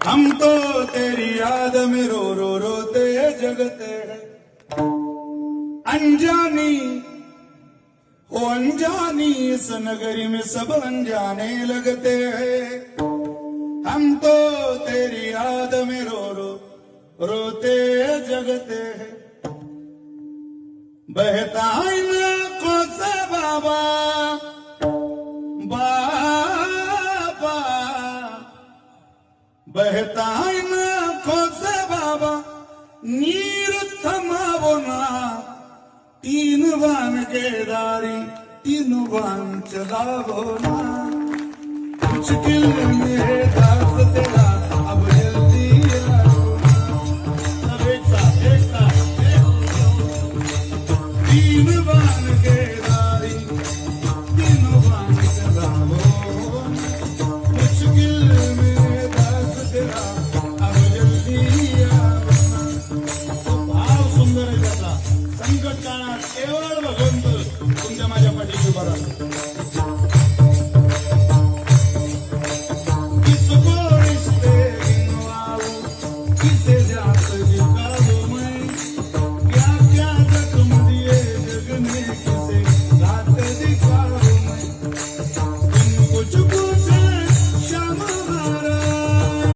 हम तो तेरी याद में रो रो रोते जगते हैं अनजानी हो अनजानी इस नगरी में सब अनजाने लगते हैं हम तो तेरी याद में रो रो रोते जगते हैं बहता इन आंखों से बाबा बाबा बहता इन आंखों से बाबा नीर थमावो ना तीन बाण के दारी तीन बाण चलावो ना मुश्किल मेरे दास तेरा अब जल्दी आओ सब एक साथ तीन बाण के दारी तीन बाण चलावो मुश्किल मेरे दास तेरा अब जल्दी आओ तो भाव सुंदर आहे त्याचा संकट काळात केवळ भगवंत तुमच्या माझ्या पाठीशी उभा राहतो किसे